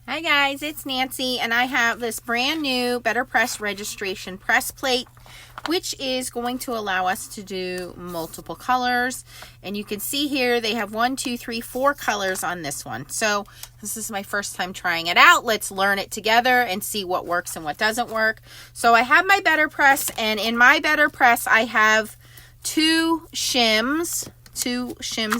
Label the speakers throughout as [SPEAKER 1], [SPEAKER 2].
[SPEAKER 1] Hi guys, it's Nancy, and I have this brand new BetterPress registration press plate, which is going to allow us to do multiple colors. And you can see here they have 1, 2, 3, 4 colors on this one. So this is my first time trying it out. Let's learn it together and see what works and what doesn't work. So I have my BetterPress, and in my BetterPress I have two shims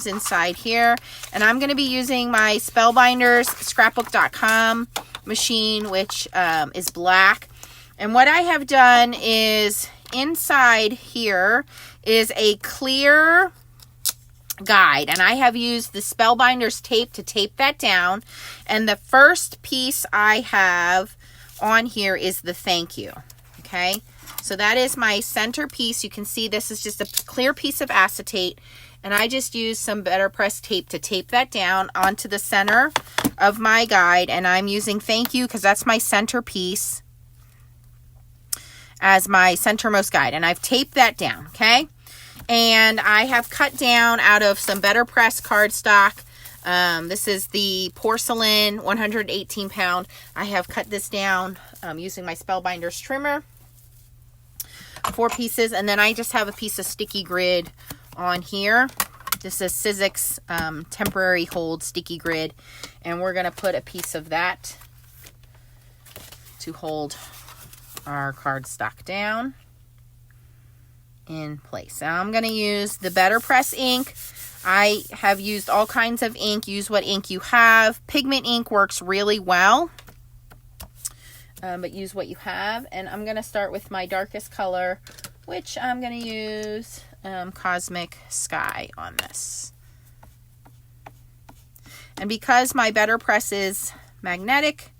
[SPEAKER 1] inside here, and I'm going to be using my Spellbinders Scrapbook.com machine, which is black. And what I have done is inside here is a clear guide, and I have used the Spellbinders tape to tape that down. And the first piece I have on here is the thank you. Okay, so that is my center piece. You can see this is just a clear piece of acetate, and I just used some BetterPress tape to tape that down onto the center of my guide. And I'm using thank you because that's my center piece as my centermost guide. And I've taped that down, okay? And I have cut down out of some BetterPress cardstock. This is the porcelain 118 pound. I have cut this down using my Spellbinders trimmer. 4 pieces. And then I just have a piece of sticky grid on here. This is Sizzix temporary hold sticky grid, and we're going to put a piece of that to hold our cardstock down in place. Now I'm going to use the BetterPress ink. I have used all kinds of ink. Use what ink you have. Pigment ink works really well, but use what you have. And I'm going to start with my darkest color, which I'm going to use Cosmic Sky on this. And because my BetterPress is magnetic,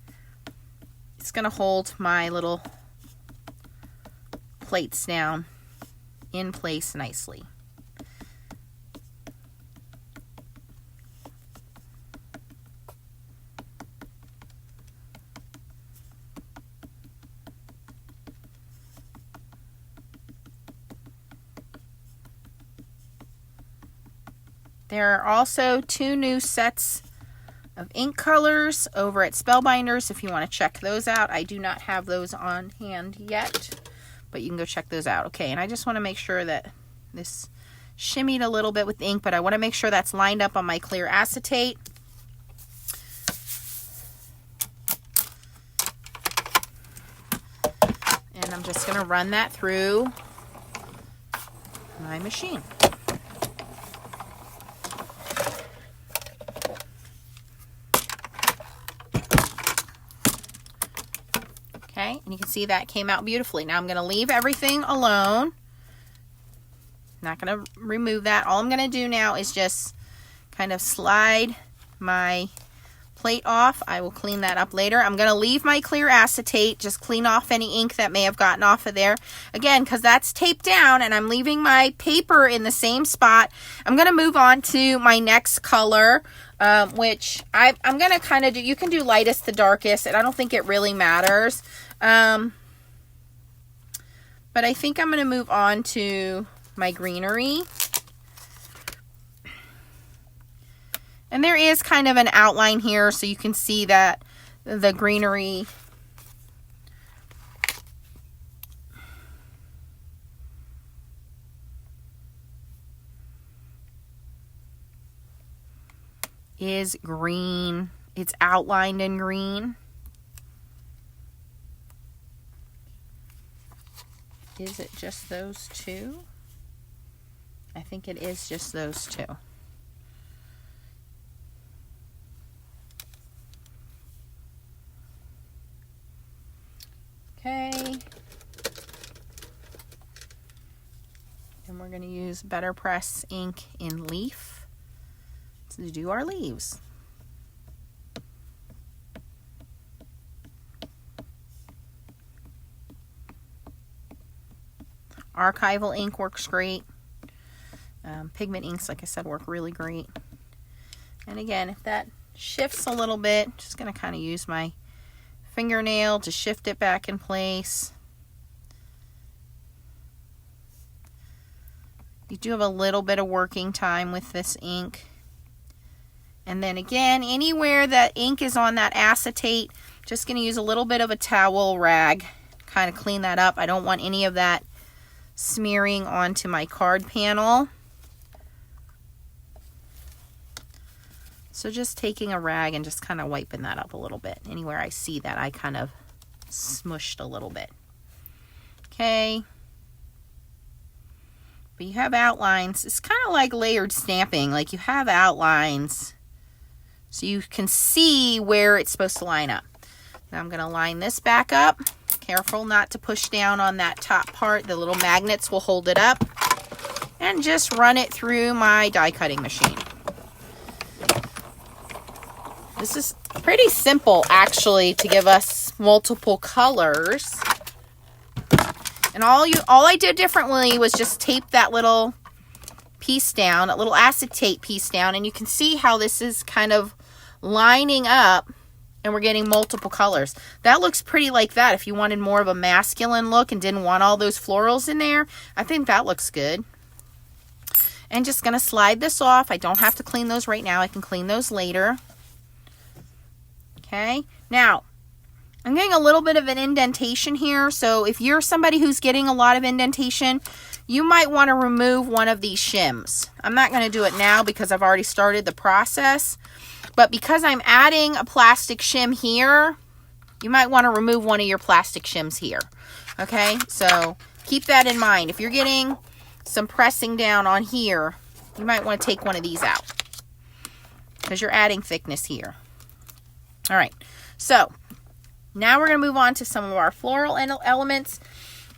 [SPEAKER 1] it's going to hold my little plates down in place nicely. There are also 2 new sets of ink colors over at Spellbinders if you want to check those out. I do not have those on hand yet, but you can go check those out. Okay, and I just want to make sure that this shimmied a little bit with ink, but I want to make sure that's lined up on my clear acetate. And I'm just going to run that through my machine. Okay, and you can see that came out beautifully. Now I'm going to leave everything alone. Not going to remove that. All I'm going to do now is just kind of slide my plate off. I will clean that up later. I'm going to leave my clear acetate, just clean off any ink that may have gotten off of there. Again, because that's taped down, and I'm leaving my paper in the same spot. I'm going to move on to my next color, which I'm going to kind of do, you can do lightest to darkest, and I don't think it really matters. But I think I'm going to move on to my greenery. And there is kind of an outline here, so you can see that the greenery is green. It's outlined in green. Is it just those 2? I think it is just those 2. Okay. And we're going to use BetterPress ink in leaf to do our leaves. Archival ink works great. Pigment inks, like I said, work really great. And again, if that shifts a little bit, just going to kind of use my fingernail to shift it back in place. You do have a little bit of working time with this ink. And then again, anywhere that ink is on that acetate, just going to use a little bit of a towel rag, kind of clean that up. I don't want any of that smearing onto my card panel. So just taking a rag and just kind of wiping that up a little bit. Anywhere I see that I kind of smushed a little bit. Okay. But you have outlines. It's kind of like layered stamping. Like you have outlines so you can see where it's supposed to line up. Now I'm going to line this back up. Careful not to push down on that top part. The little magnets will hold it up. And just run it through my die cutting machine. This is pretty simple actually to give us multiple colors. And all I did differently was just tape that little piece down, that little acetate piece down, and you can see how this is kind of lining up and we're getting multiple colors. That looks pretty like that. If you wanted more of a masculine look and didn't want all those florals in there, I think that looks good. And just going to slide this off. I don't have to clean those right now. I can clean those later. Okay. Now, I'm getting a little bit of an indentation here. So if you're somebody who's getting a lot of indentation, you might want to remove one of these shims. I'm not going to do it now because I've already started the process. But because I'm adding a plastic shim here, you might want to remove one of your plastic shims here. Okay, so keep that in mind. If you're getting some pressing down on here, you might want to take one of these out because you're adding thickness here. All right, so now we're going to move on to some of our floral elements.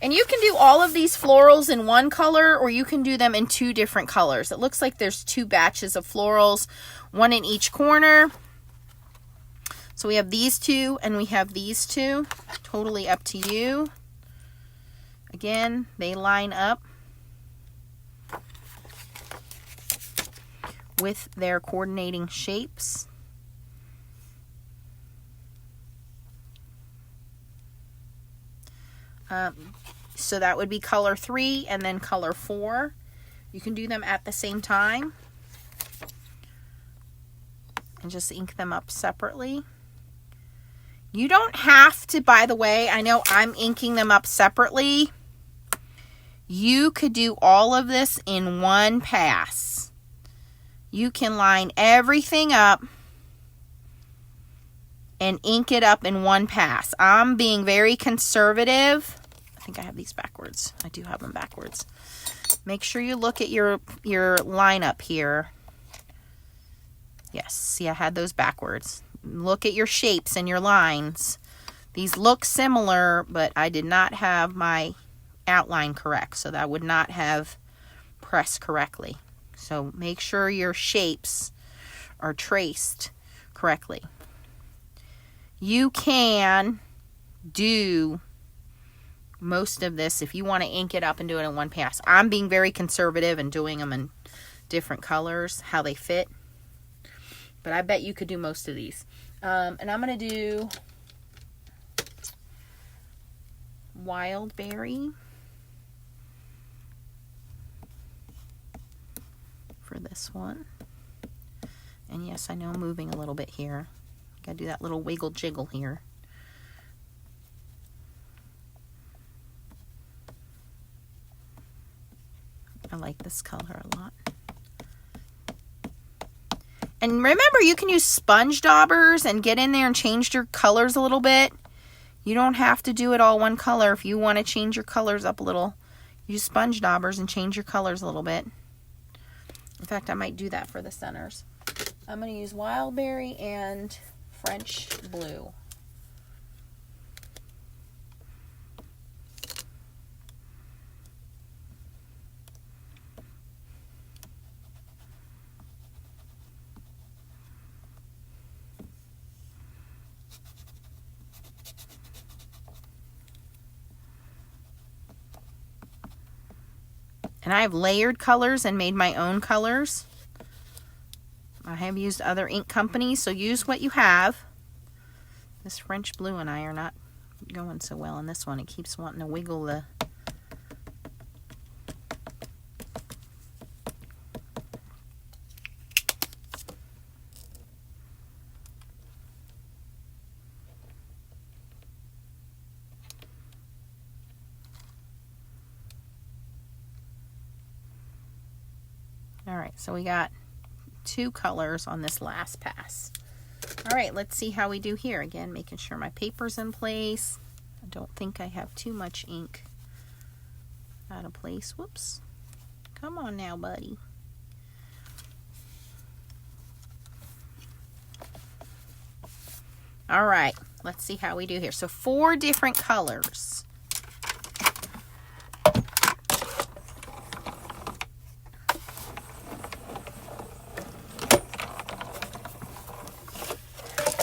[SPEAKER 1] And you can do all of these florals in one color or you can do them in two different colors. It looks like there's two batches of florals, one in each corner. So we have these two and we have these two. Totally up to you. Again, they line up with their coordinating shapes. So that would be color 3 and then color 4. You can do them at the same time and just ink them up separately. You don't have to, by the way, I know I'm inking them up separately. You could do all of this in one pass. You can line everything up and ink it up in one pass. I'm being very conservative. I think I have these backwards. I do have them backwards. Make sure you look at your lineup here. Yes, see, I had those backwards. Look at your shapes and your lines. These look similar, but I did not have my outline correct, so that would not have pressed correctly. So make sure your shapes are traced correctly. You can do most of this if you want to ink it up and do it in one pass. I'm being very conservative and doing them in different colors, how they fit. But I bet you could do most of these. And I'm going to do Wild Berry for this one. And yes, I know I'm moving a little bit here. Got to do that little wiggle jiggle here. I like this color a lot. And remember, you can use sponge daubers and get in there and change your colors a little bit. You don't have to do it all one color. If you want to change your colors up a little, use sponge daubers and change your colors a little bit. In fact, I might do that for the centers. I'm going to use Wild Berry and French Blue. And I have layered colors and made my own colors. I have used other ink companies, so use what you have. This French Blue and I are not going so well in this one. It keeps wanting to wiggle the... All right, so we got 2 colors on this last pass. All right, let's see how we do here. Again, making sure my paper's in place. I don't think I have too much ink out of place. Whoops. Come on now, buddy. All right, let's see how we do here. So 4 different colors.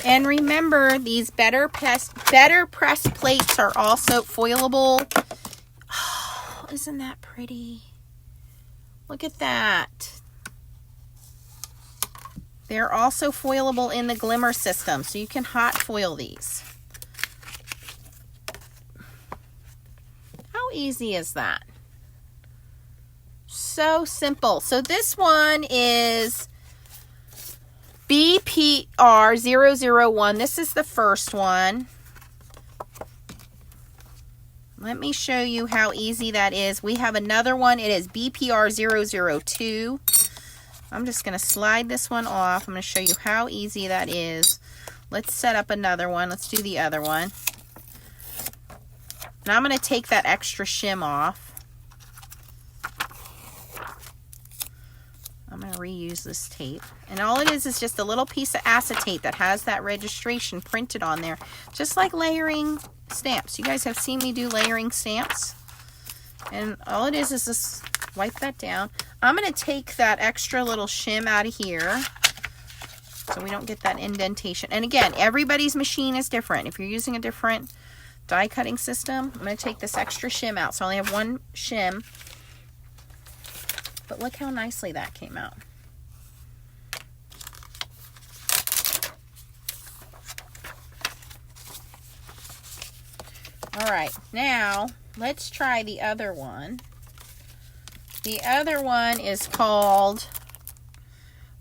[SPEAKER 1] And remember, these Betterpress plates are also foilable. Oh, isn't that pretty? Look at that. They're also foilable in the Glimmer system, so you can hot foil these. How easy is that? So simple. So this one is BPR001. This is the first one. Let me show you how easy that is. We have another one. It is BPR002. I'm just going to slide this one off. I'm going to show you how easy that is. Let's set up another one. Let's do the other one. Now I'm going to take that extra shim off. I'm going to reuse this tape. And all it is just a little piece of acetate that has that registration printed on there. Just like layering stamps. You guys have seen me do layering stamps. And all it is just wipe that down. I'm going to take that extra little shim out of here so we don't get that indentation. And again, everybody's machine is different. If you're using a different die cutting system, I'm going to take this extra shim out. So I only have 1 shim. But look how nicely that came out. All right, now let's try the other one. The other one is called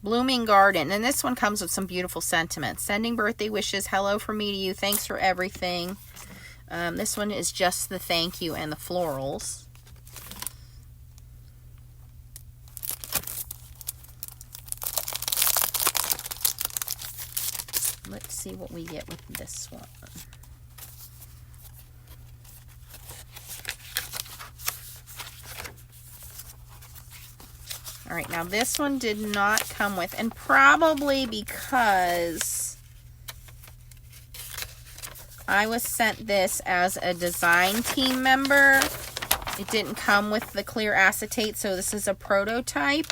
[SPEAKER 1] Blooming Garden, and this one comes with some beautiful sentiments. Sending birthday wishes, hello from me to you, thanks for everything. This one is just the thank you and the florals. Let's see what we get with this one. All right, now this one did not come with, and probably because I was sent this as a design team member, it didn't come with the clear acetate, so this is a prototype.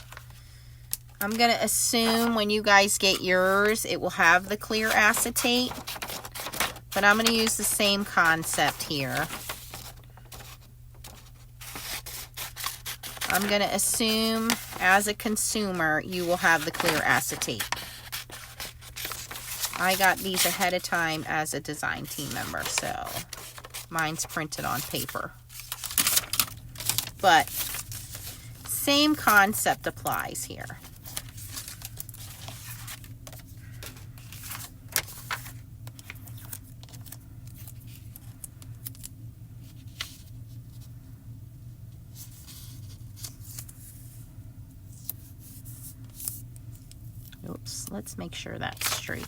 [SPEAKER 1] I'm going to assume when you guys get yours, it will have the clear acetate. But I'm going to use the same concept here. I'm going to assume as a consumer, you will have the clear acetate. I got these ahead of time as a design team member, so mine's printed on paper. But same concept applies here. Oops, let's make sure that's straight.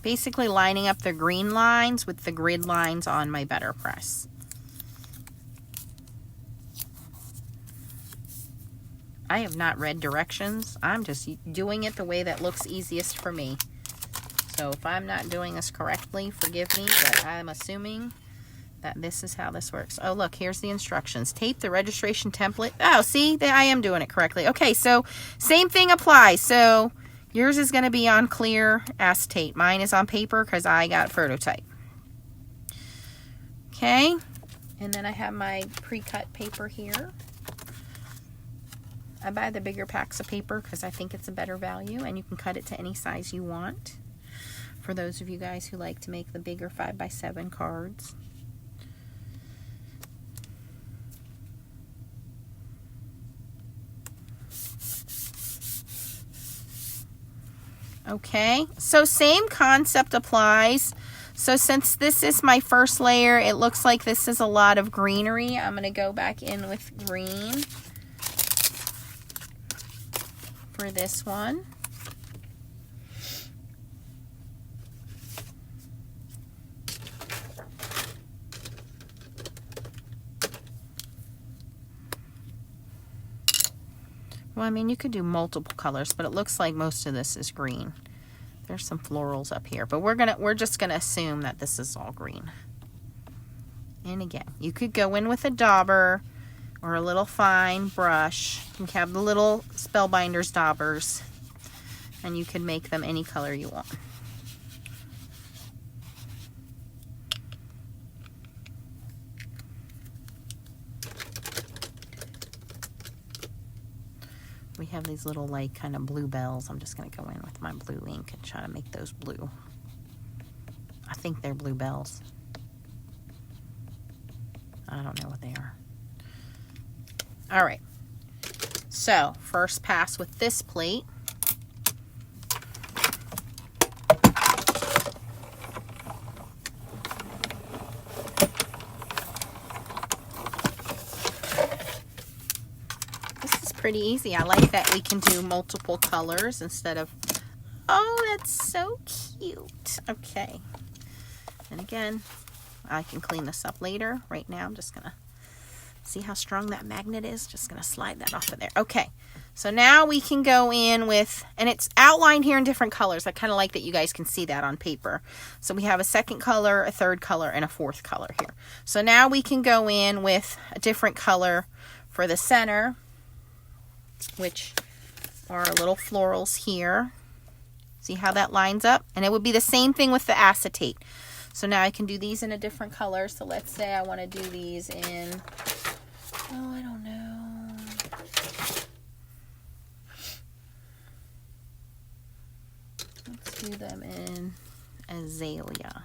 [SPEAKER 1] Basically lining up the green lines with the grid lines on my Betterpress. I have not read directions. I'm just doing it the way that looks easiest for me. So if I'm not doing this correctly, forgive me, but I'm assuming that this is how this works. Oh, look, here's the instructions. Tape the registration template. Oh, see, I am doing it correctly. Okay, so same thing applies. So yours is going to be on clear acetate. Mine is on paper because I got prototype. Okay, and then I have my pre-cut paper here. I buy the bigger packs of paper because I think it's a better value, and you can cut it to any size you want. For those of you guys who like to make the bigger 5x7 cards. Okay, so same concept applies. So since this is my first layer, it looks like this is a lot of greenery. I'm going to go back in with green for this one. Well, I mean, you could do multiple colors, but it looks like most of this is green. There's some florals up here, but we're just gonna assume that this is all green. And again, you could go in with a dauber or a little fine brush. You can have the little Spellbinders daubers, and you can make them any color you want. We have these little like kind of blue bells. I'm just going to go in with my blue ink and try to make those blue. I think they're blue bells. I don't know what they are. All right. So first pass with this plate. Pretty easy. I like that we can do multiple colors instead of, oh, that's so cute. Okay. And again, I can clean this up later. Right now, I'm just going to see how strong that magnet is. Just going to slide that off of there. Okay. So now we can go in with, and it's outlined here in different colors. I kind of like that you guys can see that on paper. So we have a second color, a third color, and a fourth color here. So now we can go in with a different color for the center, which are little florals here. See how that lines up? And it would be the same thing with the acetate. So now I can do these in a different color. So let's say I want to do these in, oh, I don't know. Let's do them in azalea.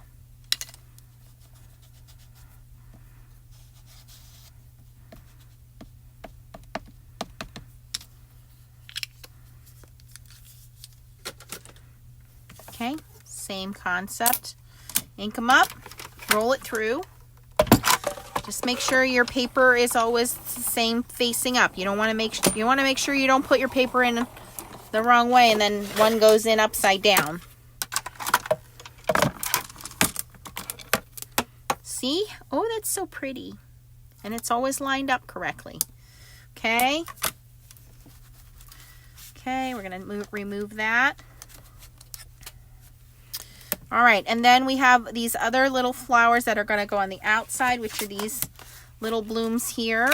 [SPEAKER 1] Okay, same concept. Ink them up, roll it through. Just make sure your paper is always the same facing up. You don't want to make sure you don't put your paper in the wrong way and then one goes in upside down. See? Oh, that's so pretty. And it's always lined up correctly. Okay. Okay, we're going to remove that. All right, and then we have these other little flowers that are going to go on the outside, which are these little blooms here.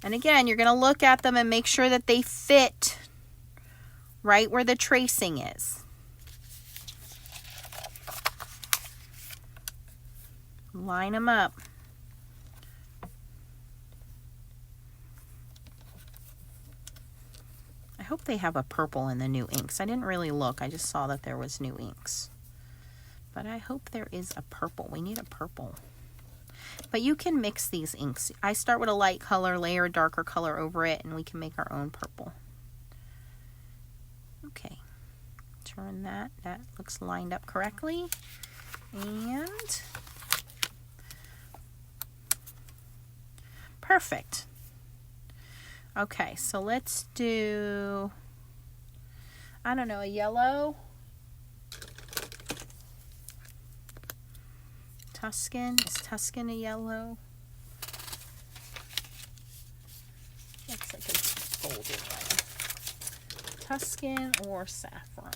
[SPEAKER 1] And again, you're going to look at them and make sure that they fit right where the tracing is. Line them up. I hope they have a purple in the new inks. I didn't really look. I just saw that there was new inks. But I hope there is a purple. We need a purple. But you can mix these inks. I start with a light color, layer a darker color over it, and we can make our own purple. Okay. Turn that. That looks lined up correctly. And perfect. Okay, so let's do, I don't know, a yellow. Tuscan. Is Tuscan a yellow? Looks like it's folded right. Tuscan or saffron?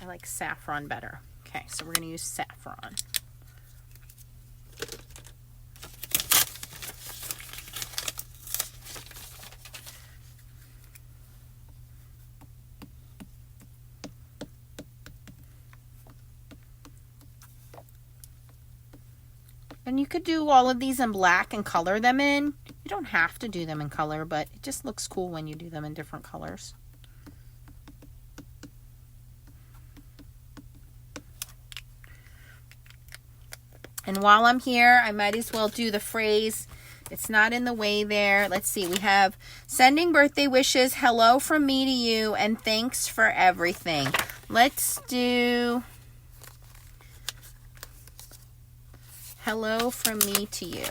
[SPEAKER 1] I like saffron better. Okay, so we're going to use saffron. And you could do all of these in black and color them in. You don't have to do them in color, but it just looks cool when you do them in different colors. And while I'm here, I might as well do the phrase. It's not in the way there. Let's see. We have sending birthday wishes, hello from me to you, and thanks for everything. Let's do hello from me to you.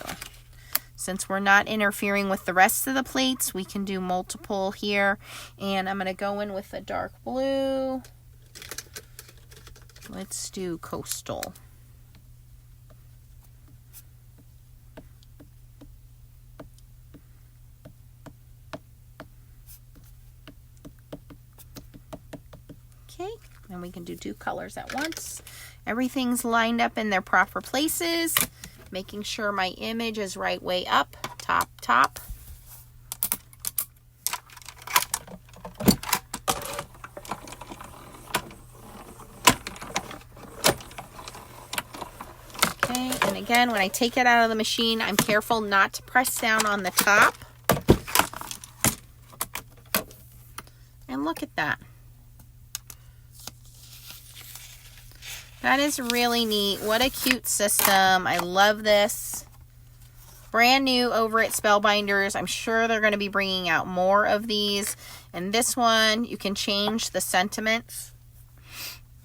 [SPEAKER 1] Since we're not interfering with the rest of the plates, we can do multiple here. And I'm going to go in with a dark blue. Let's do Coastal. Okay, and we can do 2 colors at once. Everything's lined up in their proper places, making sure my image is right way up, top. Okay, and again, when I take it out of the machine, I'm careful not to press down on the top. And look at that. That is really neat. What a cute system. I love this. Brand new over at Spellbinders. I'm sure they're going to be bringing out more of these. And this one, you can change the sentiments.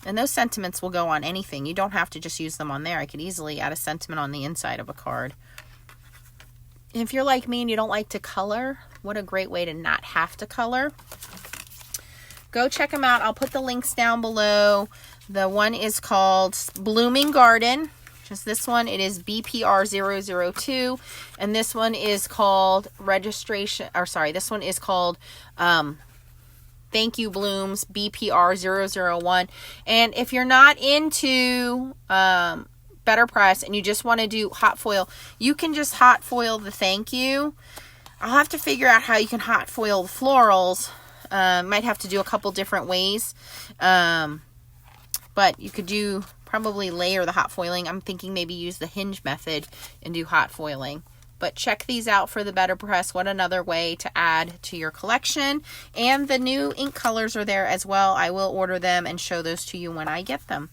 [SPEAKER 1] And those sentiments will go on anything. You don't have to just use them on there. I could easily add a sentiment on the inside of a card. And if you're like me and you don't like to color, what a great way to not have to color. Go check them out. I'll put the links down below. The one is called Blooming Garden. Just this one, it is BPR002. And this one is called this one is called Thank You Blooms BPR001. And if you're not into Betterpress and you just want to do hot foil, you can just hot foil the thank you. I'll have to figure out how you can hot foil the florals. Might have to do a couple different ways. But you could probably layer the hot foiling. I'm thinking maybe use the hinge method and do hot foiling. But check these out for the Betterpress. What another way to add to your collection. And the new ink colors are there as well. I will order them and show those to you when I get them.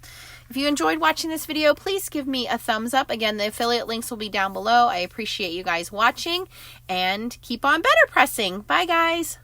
[SPEAKER 1] If you enjoyed watching this video, please give me a thumbs up. Again, the affiliate links will be down below. I appreciate you guys watching. And keep on Betterpressing. Bye, guys.